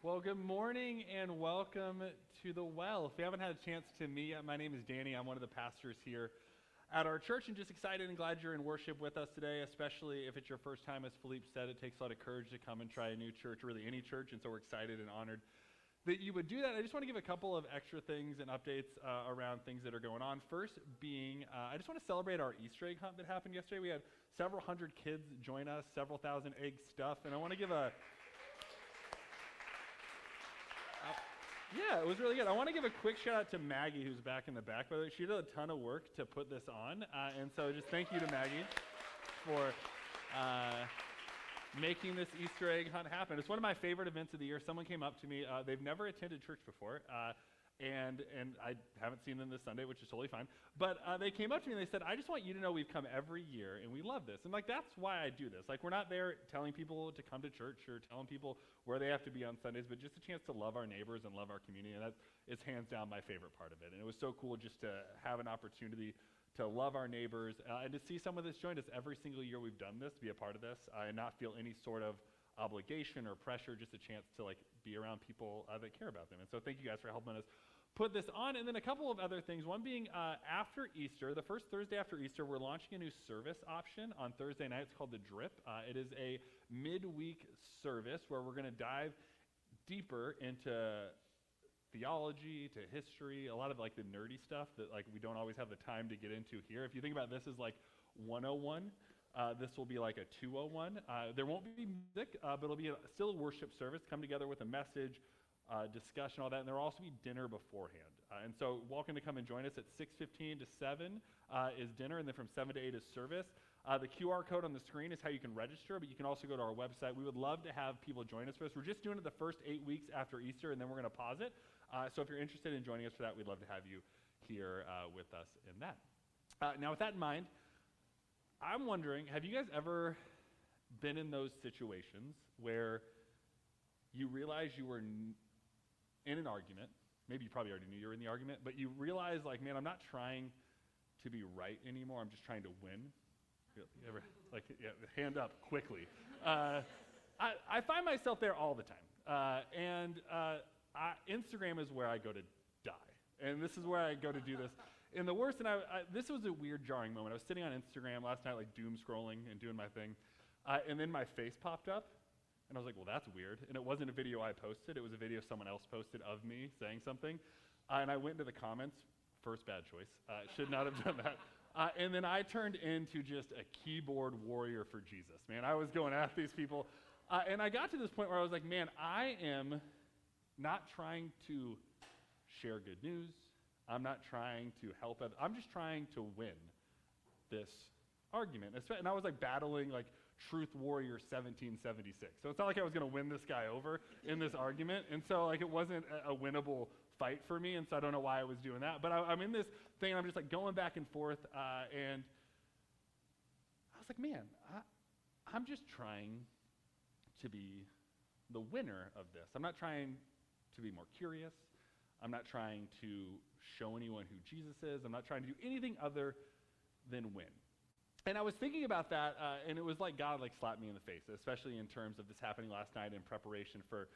Well, good morning and welcome to the Well. If you haven't had a chance to meet yet, my name is Danny. I'm one of the pastors here at our church and just excited and glad you're in worship with us today, especially if it's your first time. As Philippe said, it takes a lot of courage to come and try a new church, or really any church, and so we're excited and honored that you would do that. I just want to give a couple of extra things and updates around things that are going on. First being, I just want to celebrate our Easter egg hunt that happened yesterday. We had several hundred kids join us, several thousand egg stuff, and I want to give yeah, it was really good. I want to give a quick shout out to Maggie, who's back in the back. By the way, she did a ton of work to put this on, and so just thank you to Maggie for making this Easter egg hunt happen. It's one of my favorite events of the year. Someone came up to me. They've never attended church before, and I haven't seen them this Sunday, which is totally fine. But they came up to me and they said, "I just want you to know we've come every year and we love this." And like that's why I do this. Like we're not there telling people to come to church or telling people where they have to be on Sundays, but just a chance to love our neighbors and love our community. And that is hands down my favorite part of it. And it was so cool just to have an opportunity to love our neighbors and to see someone that's joined us every single year we've done this, to be a part of this, and not feel any sort of obligation or pressure, just a chance to like be around people that care about them. And so thank you guys for helping us put this on. And then a couple of other things. One being after Easter, the first Thursday after Easter, we're launching a new service option on Thursday night. It's called The Drip. It is a midweek service where we're going to dive deeper into theology, to history, a lot of like the nerdy stuff that like we don't always have the time to get into here. If you think about this as like 101, this will be like a 201. There won't be music, but it'll be still a worship service, come together with a message, discussion, all that, and there will also be dinner beforehand. And so welcome to come and join us at 6:15 to 7 is dinner, and then from 7 to 8 is service. The QR code on the screen is how you can register, but you can also go to our website. We would love to have people join us for this. We're just doing it the first 8 weeks after Easter, and then we're going to pause it. So if you're interested in joining us for that, we'd love to have you here with us in that. Now with that in mind, I'm wondering, have you guys ever been in those situations where you realize you were in an argument, maybe you probably already knew you were in the argument, but you realize like, man, I'm not trying to be right anymore, I'm just trying to win? You ever, like, yeah, hand up quickly. I find myself there all the time. Instagram is where I go to die. And this is where I go to do this. And the worst, and this was a weird jarring moment. I was sitting on Instagram last night, like doom scrolling and doing my thing. And then my face popped up. And I was like, well, that's weird. And it wasn't a video I posted. It was a video someone else posted of me saying something. And I went into the comments. First bad choice. Should not have done that. And then I turned into just a keyboard warrior for Jesus. Man, I was going at these people. And I got to this point where I was like, man, I am not trying to share good news. I'm not trying to help. I'm just trying to win this argument. And I was like battling like Truth Warrior 1776. So it's not like I was going to win this guy over in this argument. And so like it wasn't a winnable fight for me. And so I don't know why I was doing that. But I'm in this thing and I'm just like going back and forth. And I was like, man, I'm just trying to be the winner of this. I'm not trying to be more curious. I'm not trying to show anyone who Jesus is. I'm not trying to do anything other than win. And I was thinking about that, and it was like God like slapped me in the face, especially in terms of this happening last night in preparation for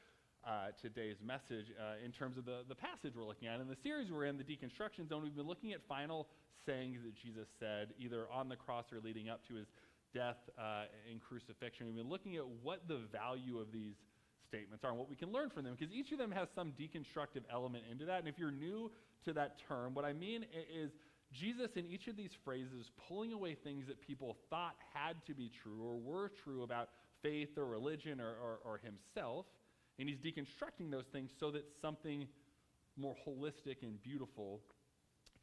today's message, in terms of the passage we're looking at. In the series we're in, the Deconstruction Zone, we've been looking at final sayings that Jesus said, either on the cross or leading up to his death and crucifixion. We've been looking at what the value of these statements are and what we can learn from them, because each of them has some deconstructive element into that. And if you're new to that term, what I mean is Jesus in each of these phrases pulling away things that people thought had to be true or were true about faith or religion or himself, and he's deconstructing those things so that something more holistic and beautiful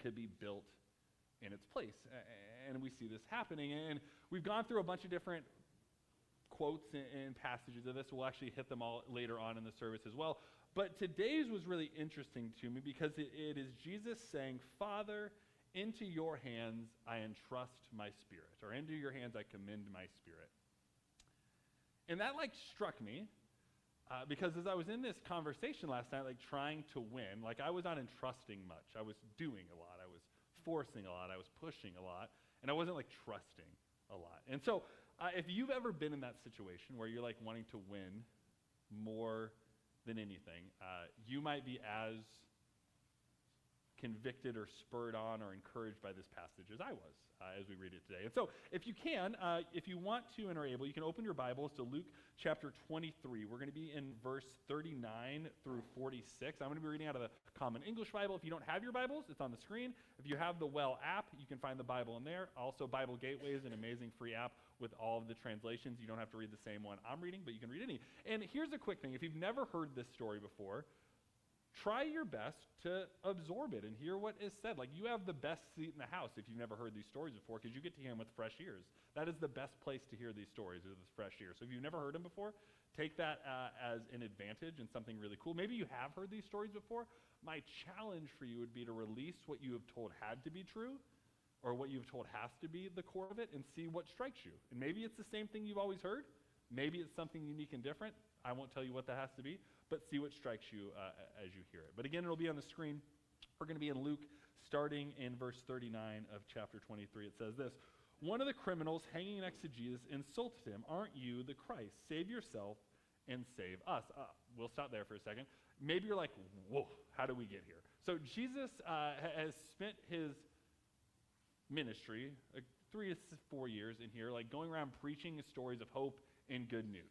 could be built in its place. And we see this happening, and we've gone through a bunch of different quotes and passages of this. We'll actually hit them all later on in the service as well. But today's was really interesting to me because it is Jesus saying, Father, into your hands I entrust my spirit, or into your hands I commend my spirit. And that like struck me because as I was in this conversation last night, like trying to win, like I was not entrusting much. I was doing a lot. I was forcing a lot. I was pushing a lot. And I wasn't like trusting a lot. And so if you've ever been in that situation where you're like wanting to win more than anything, you might be as convicted or spurred on or encouraged by this passage as I was as we read it today. And so if you can, if you want to and are able, you can open your Bibles to Luke chapter 23. We're going to be in verse 39 through 46. I'm going to be reading out of the Common English Bible. If you don't have your Bibles, it's on the screen. If you have the Well app, you can find the Bible in there. Also, Bible Gateway is an amazing free app with all of the translations. You don't have to read the same one I'm reading, but you can read any. And here's a quick thing. If you've never heard this story before, try your best to absorb it and hear what is said. Like, you have the best seat in the house if you've never heard these stories before, because you get to hear them with fresh ears. That is the best place to hear these stories, is with fresh ears. So if you've never heard them before, take that as an advantage and something really cool. Maybe you have heard these stories before. My challenge for you would be to release what you have told had to be true, or what you've told has to be the core of it, and see what strikes you. And maybe it's the same thing you've always heard. Maybe it's something unique and different. I won't tell you what that has to be, but see what strikes you as you hear it. But again, it'll be on the screen. We're going to be in Luke, starting in verse 39 of chapter 23. It says this: "One of the criminals hanging next to Jesus insulted him, 'Aren't you the Christ? Save yourself and save us.'" We'll stop there for a second. Maybe you're like, whoa, how did we get here? So Jesus has spent his ministry, 3 to 4 years in here, like going around preaching stories of hope and good news.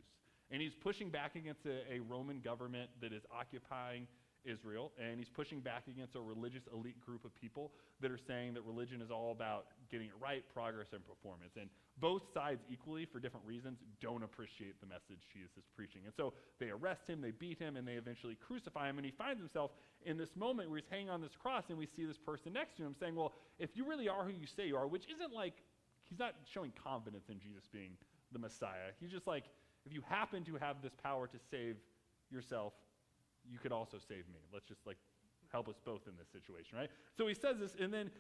And he's pushing back against a Roman government that is occupying Israel, and he's pushing back against a religious elite group of people that are saying that religion is all about getting it right, progress, and performance. And both sides equally, for different reasons, don't appreciate the message Jesus is preaching. And so they arrest him, they beat him, and they eventually crucify him, and he finds himself in this moment where he's hanging on this cross, and we see this person next to him saying, well, if you really are who you say you are, which isn't like, he's not showing confidence in Jesus being the Messiah. He's just like, if you happen to have this power to save yourself, you could also save me. Let's just like help us both in this situation, right? So he says this, and then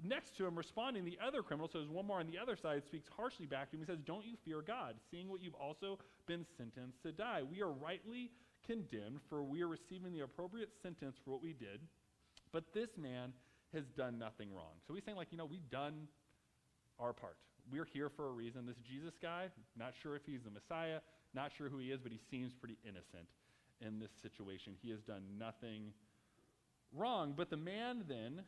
next to him, responding, the other criminal, so there's one more on the other side, speaks harshly back to him. He says, "Don't you fear God, seeing what you've also been sentenced to die? We are rightly condemned, for we are receiving the appropriate sentence for what we did, but this man has done nothing wrong." So he's saying, like, we've done our part. We're here for a reason. This Jesus guy, not sure if he's the Messiah, not sure who he is, but he seems pretty innocent in this situation. He has done nothing wrong. But the man then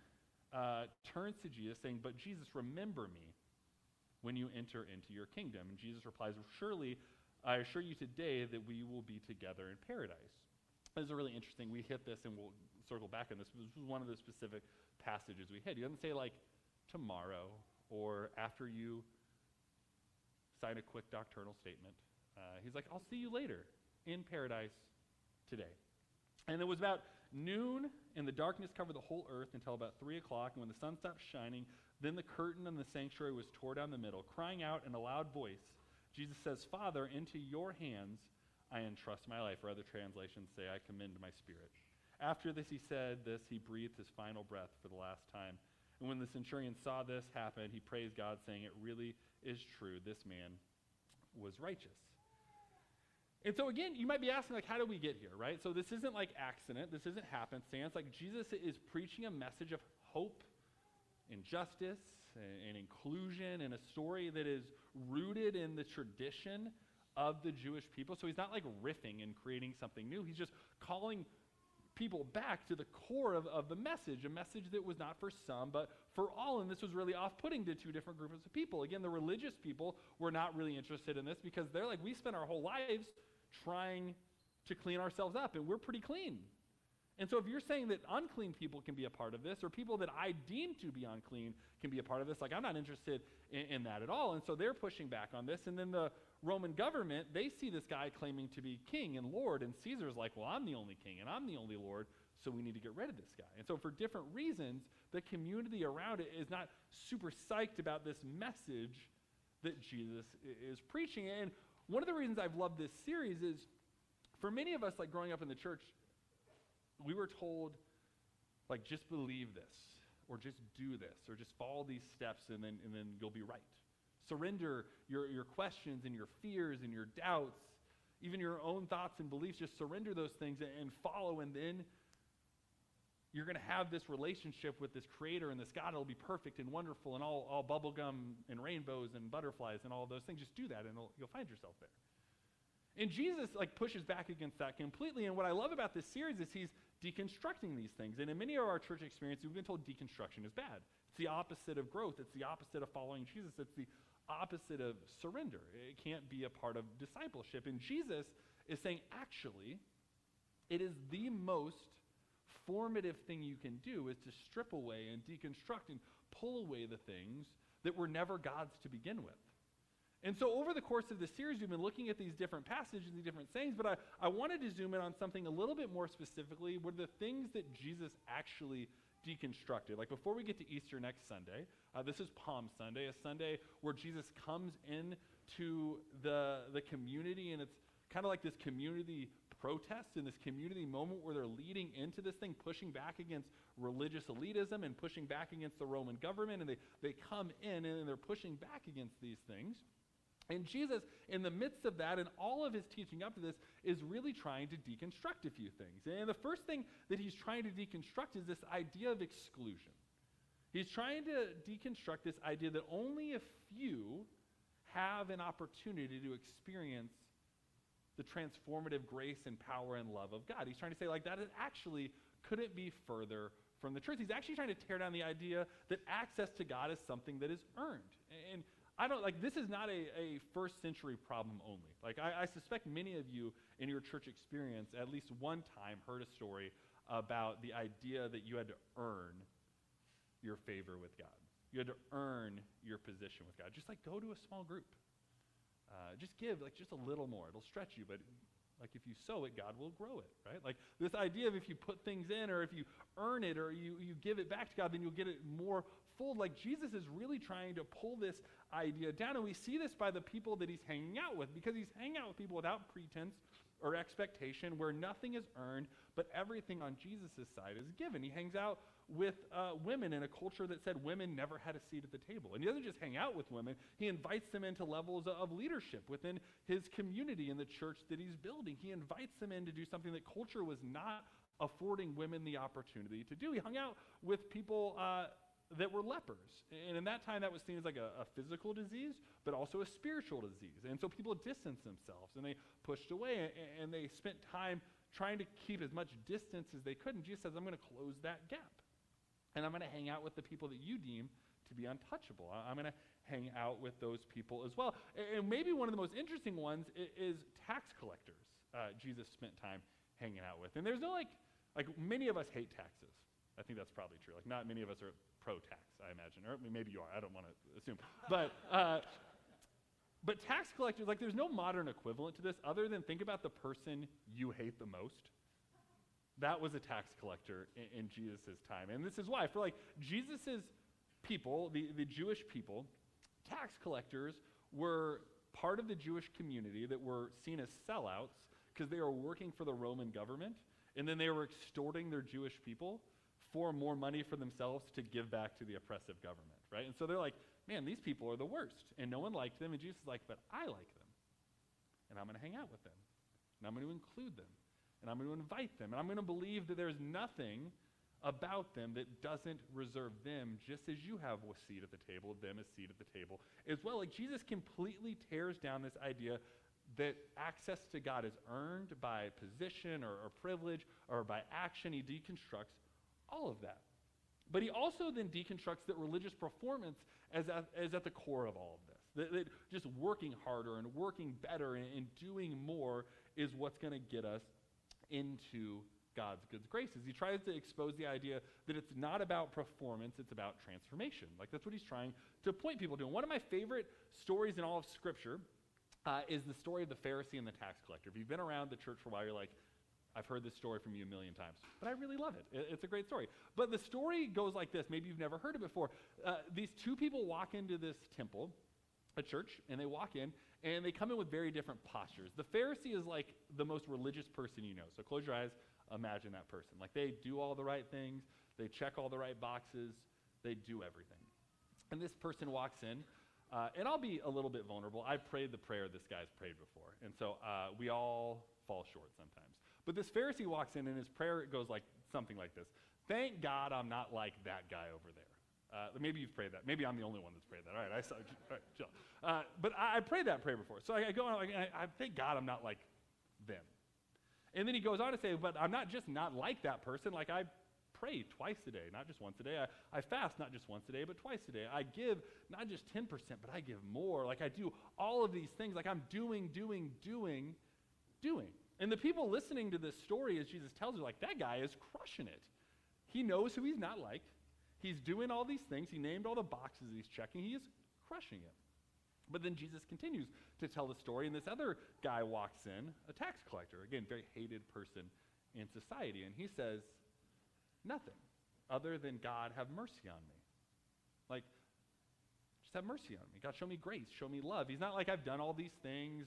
turns to Jesus saying, "But Jesus, remember me when you enter into your kingdom." And Jesus replies, "Surely, I assure you today that we will be together in paradise." This is really interesting. We hit this, and we'll circle back on this. This was one of the specific passages we hit. He doesn't say, like, tomorrow or after you sign a quick doctrinal statement. He's like, "I'll see you later in paradise today." And it was about noon, and the darkness covered the whole earth until about 3 o'clock. And when the sun stopped shining, then the curtain in the sanctuary was torn down the middle. Crying out in a loud voice, Jesus says, "Father, into your hands I entrust my life." Or other translations say, "I commend my spirit." After this, he said this, he breathed his final breath for the last time. And when the centurion saw this happen, he praised God, saying, "It really is true. This man was righteous." And so again, you might be asking, like, how did we get here, right? So this isn't like accident. This isn't happenstance. Like, Jesus is preaching a message of hope and justice and inclusion, and a story that is rooted in the tradition of the Jewish people. So he's not like riffing and creating something new. He's just calling people back to the core of the message, a message that was not for some, but for all. And this was really off-putting to two different groups of people. Again, the religious people were not really interested in this, because they're like, we spent our whole lives trying to clean ourselves up, and we're pretty clean. And so if you're saying that unclean people can be a part of this, or people that I deem to be unclean can be a part of this, like, I'm not interested in that at all. And so they're pushing back on this. And then the Roman government, they see this guy claiming to be king and Lord, and Caesar's like, well, I'm the only king and I'm the only Lord, so we need to get rid of this guy. And so for different reasons, the community around it is not super psyched about this message that Jesus is preaching. And one of the reasons I've loved this series is, for many of us, like growing up in the church, we were told, like, just believe this, or just do this, or just follow these steps, and then you'll be right. Surrender your questions and your fears and your doubts, even your own thoughts and beliefs. Just surrender those things and follow, and then you're going to have this relationship with this creator and this God. It'll be perfect and wonderful and all bubblegum and rainbows and butterflies and all of those things. Just do that, and you'll find yourself there. And Jesus pushes back against that completely. And what I love about this series is he's deconstructing these things. And in many of our church experiences, we've been told deconstruction is bad. It's the opposite of growth. It's the opposite of following Jesus. It's the opposite of surrender. It can't be a part of discipleship. And Jesus is saying, actually, it is the most formative thing you can do is to strip away and deconstruct and pull away the things that were never God's to begin with. And so over the course of this series, we've been looking at these different passages and different sayings, but I wanted to zoom in on something a little bit more specifically, were the things that Jesus actually deconstructed. Like before we get to Easter next Sunday, this is Palm Sunday, a Sunday where Jesus comes into the community, and it's kind of like this community protest and this community moment where they're leading into this thing, pushing back against religious elitism and pushing back against the Roman government, and they come in and they're pushing back against these things. And Jesus, in the midst of that and all of his teaching up to this, is really trying to deconstruct a few things. And the first thing that he's trying to deconstruct is this idea of exclusion. He's trying to deconstruct this idea that only a few have an opportunity to experience the transformative grace and power and love of God. He's trying to say that it actually couldn't be further from the truth. He's actually trying to tear down the idea that access to God is something that is earned. And this is not a first century problem only. I suspect many of you in your church experience at least one time heard a story about the idea that you had to earn your favor with God. You had to earn your position with God. Just go to a small group. Just give just a little more. It'll stretch you, but if you sow it, God will grow it, right? This idea of if you put things in or if you earn it or you give it back to God, then you'll get it more full. Jesus is really trying to pull this idea down, and we see this by the people that he's hanging out with, because he's hanging out with people without pretense or expectation, where nothing is earned, but everything on Jesus' side is given. He hangs out with women in a culture that said women never had a seat at the table. And he doesn't just hang out with women, he invites them into levels of leadership within his community in the church that he's building. He invites them in to do something that culture was not affording women the opportunity to do. He hung out with people that were lepers. And in that time, that was seen as a physical disease, but also a spiritual disease. And so people distanced themselves, and they pushed away, and they spent time trying to keep as much distance as they could. And Jesus says, I'm going to close that gap. And I'm going to hang out with the people that you deem to be untouchable. I'm going to hang out with those people as well. And maybe one of the most interesting ones is tax collectors Jesus spent time hanging out with. And there's no many of us hate taxes. I think that's probably true. Not many of us are pro-tax, I imagine. Or maybe you are. I don't want to assume. But tax collectors, there's no modern equivalent to this other than think about the person you hate the most. That was a tax collector in Jesus' time. And this is why. For Jesus' people, the Jewish people, tax collectors were part of the Jewish community that were seen as sellouts because they were working for the Roman government, and then they were extorting their Jewish people for more money for themselves to give back to the oppressive government, right? And so they're man, these people are the worst, and no one liked them, and Jesus is but I like them, and I'm going to hang out with them, and I'm going to include them, and I'm going to invite them, and I'm going to believe that there's nothing about them that doesn't reserve them, just as you have a seat at the table, them a seat at the table as well. Jesus completely tears down this idea that access to God is earned by position or privilege or by action. He deconstructs all of that. But he also then deconstructs that religious performance as at the core of all of this. That just working harder and working better and doing more is what's going to get us into God's good graces. He tries to expose the idea that it's not about performance, it's about transformation. That's what he's trying to point people to. And one of my favorite stories in all of Scripture is the story of the Pharisee and the tax collector. If you've been around the church for a while, you're I've heard this story from you a million times, but I really love it. It's a great story. But the story goes like this. Maybe you've never heard it before. These two people walk into this temple, a church, and they walk in, and they come in with very different postures. The Pharisee is the most religious person you know. So close your eyes, imagine that person. They do all the right things, they check all the right boxes, they do everything. And this person walks in, and I'll be a little bit vulnerable. I've prayed the prayer this guy's prayed before, and so we all fall short sometimes. But this Pharisee walks in, and his prayer goes something like this. Thank God I'm not like that guy over there. Maybe you've prayed that. Maybe I'm the only one that's prayed that. All right, all right, chill. But I prayed that prayer before. So I go on, I thank God I'm not like them. And then he goes on to say, but I'm not just not like that person. Like I pray twice a day, not just once a day. I fast not just once a day, but twice a day. I give not just 10%, but I give more. Like I do all of these things. Like I'm doing. And the people listening to this story as Jesus tells her, like that guy is crushing it. He knows who he's not like. He's doing all these things. He named all the boxes he's checking. He is crushing it. But then Jesus continues to tell the story, and this other guy walks in, a tax collector, again, very hated person in society, and he says, nothing other than God have mercy on me. Like, just have mercy on me. God, show me grace, show me love. He's not like I've done all these things.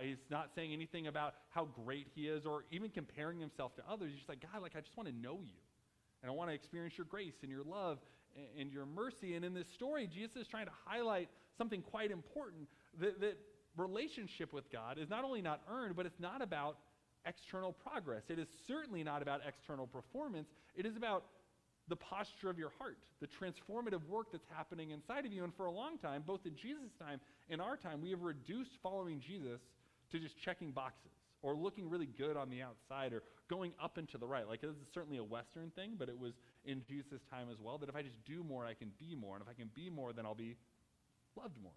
He's not saying anything about how great he is or even comparing himself to others. He's just like, God, like I just want to know you. And I want to experience your grace and your love and your mercy. And in this story, Jesus is trying to highlight something quite important, that relationship with God is not only not earned, but it's not about external progress. It is certainly not about external performance. It is about the posture of your heart, the transformative work that's happening inside of you. And for a long time, both in Jesus' time and our time, we have reduced following Jesus to just checking boxes or looking really good on the outside or going up and to the right. Like this is certainly a Western thing, but it was in Jesus' time as well, that if I just do more, I can be more. And if I can be more, then I'll be loved more.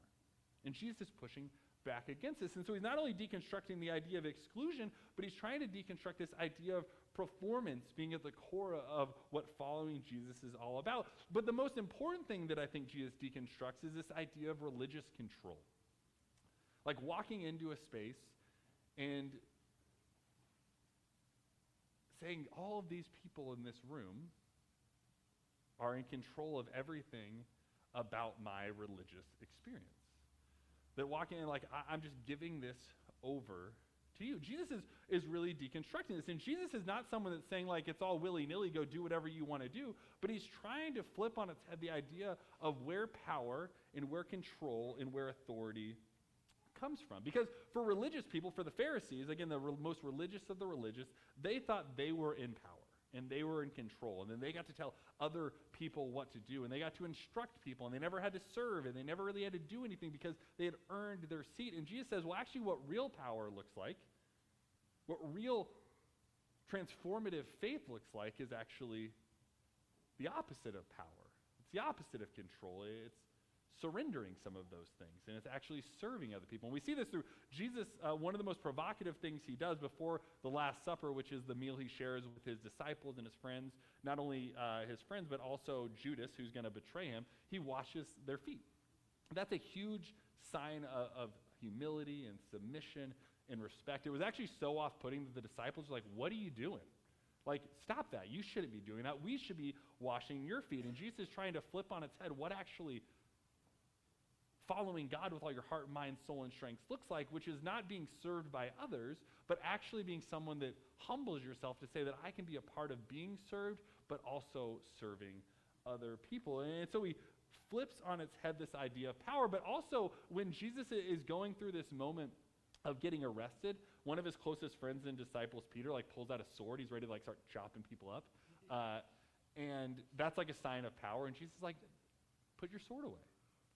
And Jesus is pushing back against this. And so he's not only deconstructing the idea of exclusion, but he's trying to deconstruct this idea of performance being at the core of what following Jesus is all about. But the most important thing that I think Jesus deconstructs is this idea of religious control. Like walking into a space and saying all of these people in this room are in control of everything about my religious experience. That walking in like, I'm just giving this over to you. Jesus is really deconstructing this. And Jesus is not someone that's saying like, it's all willy-nilly, go do whatever you want to do. But he's trying to flip on its head the idea of where power and where control and where authority comes from. Because for religious people, for the Pharisees, again, the most religious of the religious, they thought they were in power and they were in control. And then they got to tell other people what to do, and they got to instruct people, and they never had to serve, and they never really had to do anything because they had earned their seat. And Jesus says, well, actually what real power looks like, what real transformative faith looks like is actually the opposite of power. It's the opposite of control. It's surrendering some of those things, and it's actually serving other people. And we see this through Jesus. One of the most provocative things he does before the Last Supper, which is the meal he shares with his disciples and his friends, not only his friends, but also Judas, who's going to betray him, he washes their feet. That's a huge sign of humility and submission and respect. It was actually so off-putting that the disciples were like, what are you doing? Like, stop that. You shouldn't be doing that. We should be washing your feet. And Jesus is trying to flip on its head what actually following God with all your heart, mind, soul, and strength looks like, which is not being served by others, but actually being someone that humbles yourself to say that I can be a part of being served, but also serving other people. And so he flips on its head this idea of power, but also when Jesus is going through this moment of getting arrested, one of his closest friends and disciples, Peter, like pulls out a sword. He's ready to like start chopping people up. And that's like a sign of power. And Jesus is like, put your sword away.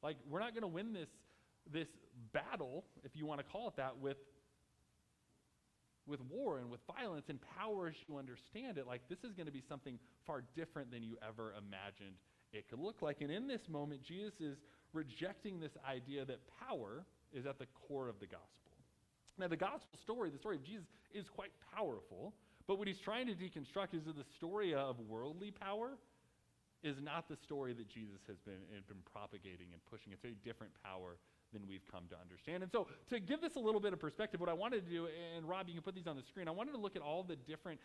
Like, we're not going to win this battle, if you want to call it that, with war and with violence and power as you understand it. Like, this is going to be something far different than you ever imagined it could look like. And in this moment, Jesus is rejecting this idea that power is at the core of the gospel. Now, the gospel story, the story of Jesus, is quite powerful, but what he's trying to deconstruct is that the story of worldly power is not the story that Jesus has been propagating and pushing. It's a different power than we've come to understand. And so to give this a little bit of perspective, what I wanted to do, and Rob, you can put these on the screen, I wanted to look at all the different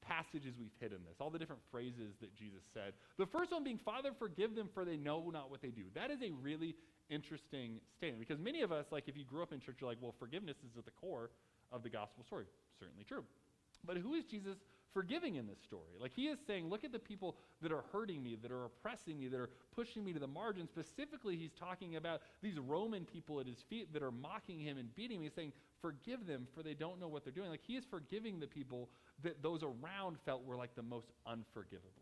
passages we've hit in this, all the different phrases that Jesus said. The first one being, Father, forgive them, for they know not what they do. That is a really interesting statement, because many of us, like if you grew up in church, you're like, well, forgiveness is at the core of the gospel story. Certainly true. But who is Jesus forgiving in this story? Like, he is saying, look at the people that are hurting me, that are oppressing me, that are pushing me to the margin. Specifically, he's talking about these Roman people at his feet that are mocking him and beating him. He's saying, forgive them, for they don't know what they're doing. Like, he is forgiving the people that those around felt were like the most unforgivable.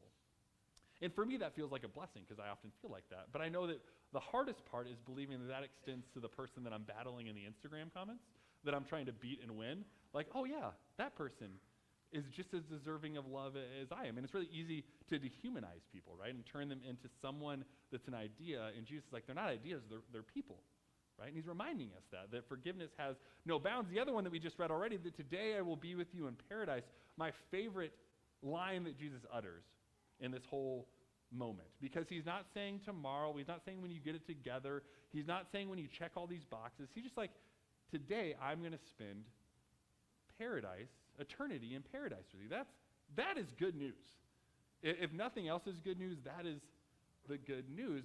And for me, that feels like a blessing because I often feel like that. But I know that the hardest part is believing that that extends to the person that I'm battling in the Instagram comments, that I'm trying to beat and win. Like, oh yeah, that person is just as deserving of love as I am. And it's really easy to dehumanize people, right? And turn them into someone that's an idea. And Jesus is like, they're not ideas, they're people, right? And he's reminding us that forgiveness has no bounds. The other one that we just read already, that today I will be with you in paradise, my favorite line that Jesus utters in this whole moment. Because he's not saying tomorrow, he's not saying when you get it together, he's not saying when you check all these boxes. He's just like, today I'm going to spend paradise, eternity in paradise with you. That is good news. If nothing else is good news, that is the good news.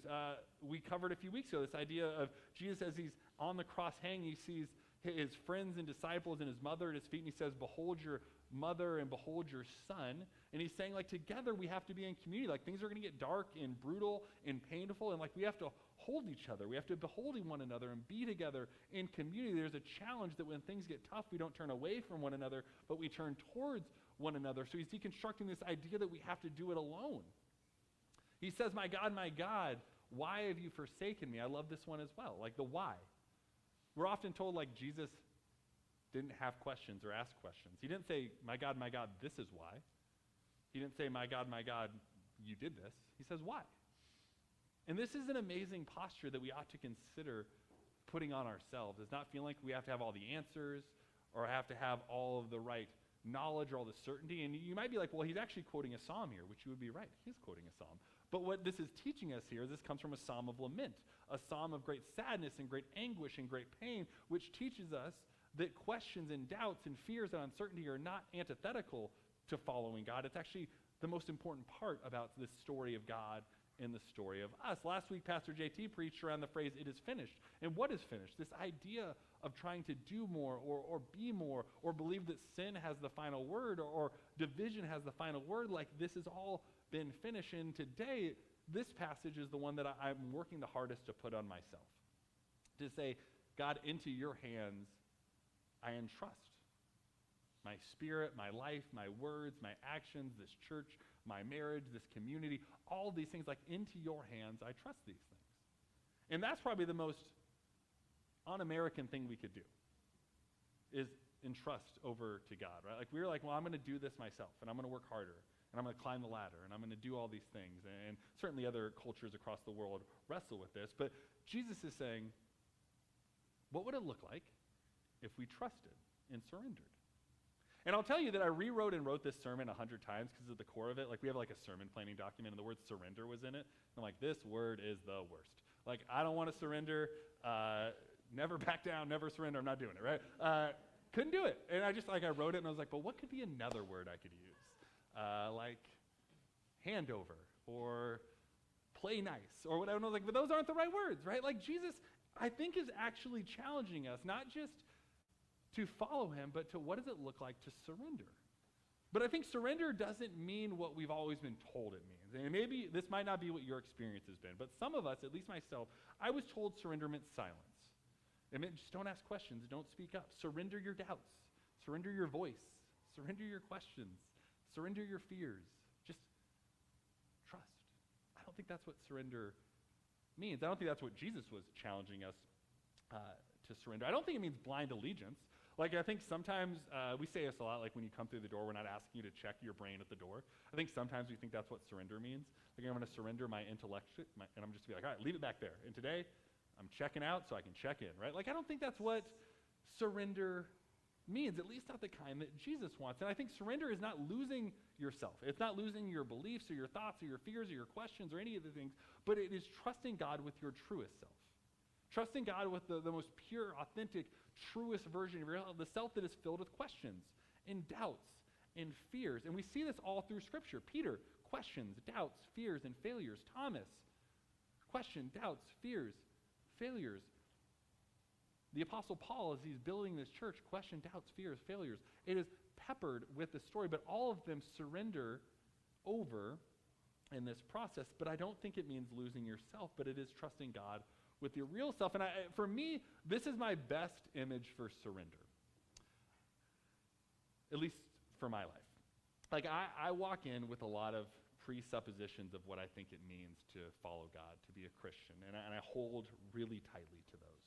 We covered a few weeks ago this idea of Jesus as he's on the cross hanging, he sees his friends and disciples and his mother at his feet, and he says, behold your mother and behold your son. And he's saying, like, together we have to be in community. Like, things are going to get dark and brutal and painful, and like we have to hold each other. We have to behold one another and be together in community. There's a challenge that when things get tough, we don't turn away from one another, but we turn towards one another. So he's deconstructing this idea that we have to do it alone. He says, my God, why have you forsaken me? I love this one as well, like the why. We're often told like Jesus didn't have questions or ask questions. He didn't say, my God, this is why. He didn't say, my God, you did this. He says, why? And this is an amazing posture that we ought to consider putting on ourselves. It's not feeling like we have to have all the answers or have to have all of the right knowledge or all the certainty. And you might be like, well, he's actually quoting a psalm here, which you would be right. He's quoting a psalm. But what this is teaching us here, this comes from a psalm of lament, a psalm of great sadness and great anguish and great pain, which teaches us that questions and doubts and fears and uncertainty are not antithetical to following God. It's actually the most important part about this story of God and the story of us. Last week, Pastor JT preached around the phrase, it is finished. And what is finished? This idea of trying to do more or be more or believe that sin has the final word or division has the final word, like this has all been finished. And today, this passage is the one that I'm working the hardest to put on myself. To say, God, into your hands I entrust my spirit, my life, my words, my actions, this church, my marriage, this community, all these things, like into your hands, I trust these things. And that's probably the most un-American thing we could do, is entrust over to God, right? Like we're like, well, I'm going to do this myself, and I'm going to work harder, and I'm going to climb the ladder, and I'm going to do all these things. And certainly other cultures across the world wrestle with this. But Jesus is saying, what would it look like if we trusted and surrendered? And I'll tell you that I rewrote and wrote this sermon 100 times because at the core of it, like we have like a sermon planning document and the word surrender was in it. I'm like, this word is the worst. Like, I don't want to surrender. Never back down, never surrender. I'm not doing it, right? Couldn't do it. And I just like, I wrote it and I was like, but what could be another word I could use? Like handover or play nice or whatever. And I was like, but those aren't the right words, right? Like Jesus, I think, is actually challenging us, not just to follow him, but to what does it look like to surrender? But I think surrender doesn't mean what we've always been told it means. And maybe this might not be what your experience has been, but some of us, at least myself, I was told surrender meant silence. It meant just don't ask questions, don't speak up. Surrender your doubts, surrender your voice, surrender your questions, surrender your fears. Just trust. I don't think that's what surrender means. I don't think that's what Jesus was challenging us to surrender. I don't think it means blind allegiance. Like, I think sometimes we say this a lot, like when you come through the door, we're not asking you to check your brain at the door. I think sometimes we think that's what surrender means. Like, I'm going to surrender my intellect, and I'm just going to be like, all right, leave it back there. And today, I'm checking out so I can check in, right? Like, I don't think that's what surrender means, at least not the kind that Jesus wants. And I think surrender is not losing yourself. It's not losing your beliefs or your thoughts or your fears or your questions or any of the things, but it is trusting God with your truest self. Trusting God with the most pure, authentic, truest version of yourself, the self that is filled with questions and doubts and fears. And we see this all through Scripture. Peter, questions, doubts, fears, and failures. Thomas, question, doubts, fears, failures. The Apostle Paul, as he's building this church, question, doubts, fears, failures. It is peppered with the story, but all of them surrender over in this process. But I don't think it means losing yourself, but it is trusting God with your real self. And for me, this is my best image for surrender, at least for my life. Like, I walk in with a lot of presuppositions of what I think it means to follow God, to be a Christian, and I hold really tightly to those.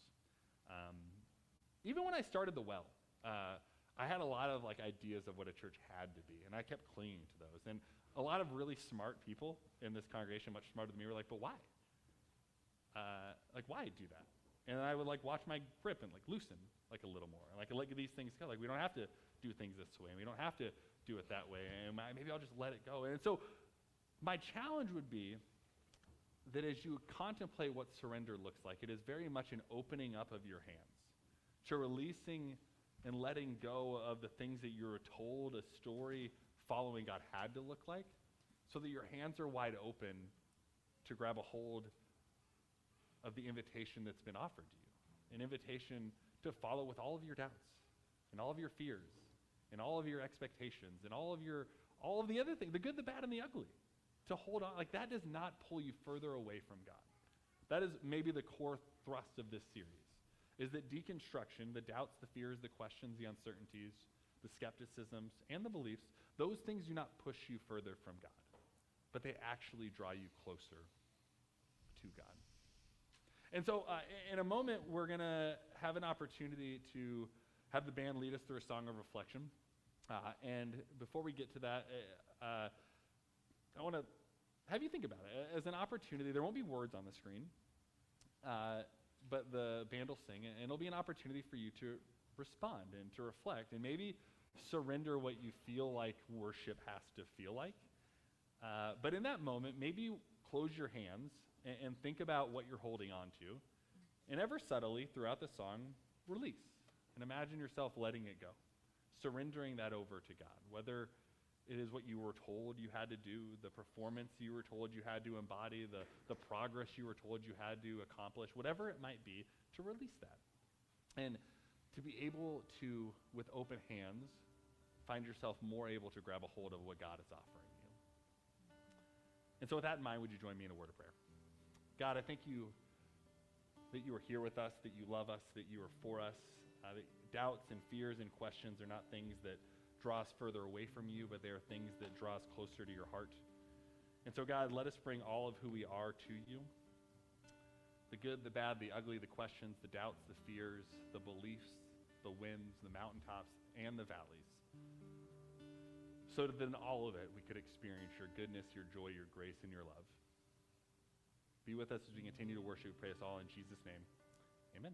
Even when I started the Well, I had a lot of ideas of what a church had to be, and I kept clinging to those. And a lot of really smart people in this congregation, much smarter than me, were like, "But why? Why do that?" And I would watch my grip and loosen a little more. Like these things go. We don't have to do things this way, and we don't have to do it that way, and maybe I'll just let it go. And so my challenge would be that as you contemplate what surrender looks like, it is very much an opening up of your hands to releasing and letting go of the things that you were told a story following God had to look like, so that your hands are wide open to grab a hold of the invitation that's been offered to you. An invitation to follow with all of your doubts and all of your fears and all of your expectations and all of the other things, the good, the bad, and the ugly. To hold on, that does not pull you further away from God. That is maybe the core thrust of this series, is that deconstruction, the doubts, the fears, the questions, the uncertainties, the skepticisms, and the beliefs, those things do not push you further from God, but they actually draw you closer to God. And so in a moment, we're going to have an opportunity to have the band lead us through a song of reflection. And before we get to that, I want to have you think about it as an opportunity. There won't be words on the screen, but the band will sing, and it'll be an opportunity for you to respond and to reflect and maybe surrender what you feel like worship has to feel like. But in that moment, maybe close your hands and think about what you're holding on to, and ever subtly throughout the song, release. And imagine yourself letting it go, surrendering that over to God, whether it is what you were told you had to do, the performance you were told you had to embody, the progress you were told you had to accomplish, whatever it might be, to release that. And to be able to, with open hands, find yourself more able to grab a hold of what God is offering you. And so with that in mind, would you join me in a word of prayer? God, I thank you that you are here with us, that you love us, that you are for us, that doubts and fears and questions are not things that draw us further away from you, but they are things that draw us closer to your heart. And so, God, let us bring all of who we are to you. The good, the bad, the ugly, the questions, the doubts, the fears, the beliefs, the wins, the mountaintops, and the valleys. So that in all of it, we could experience your goodness, your joy, your grace, and your love. Be with us as we continue to worship. We pray us all in Jesus' name. Amen.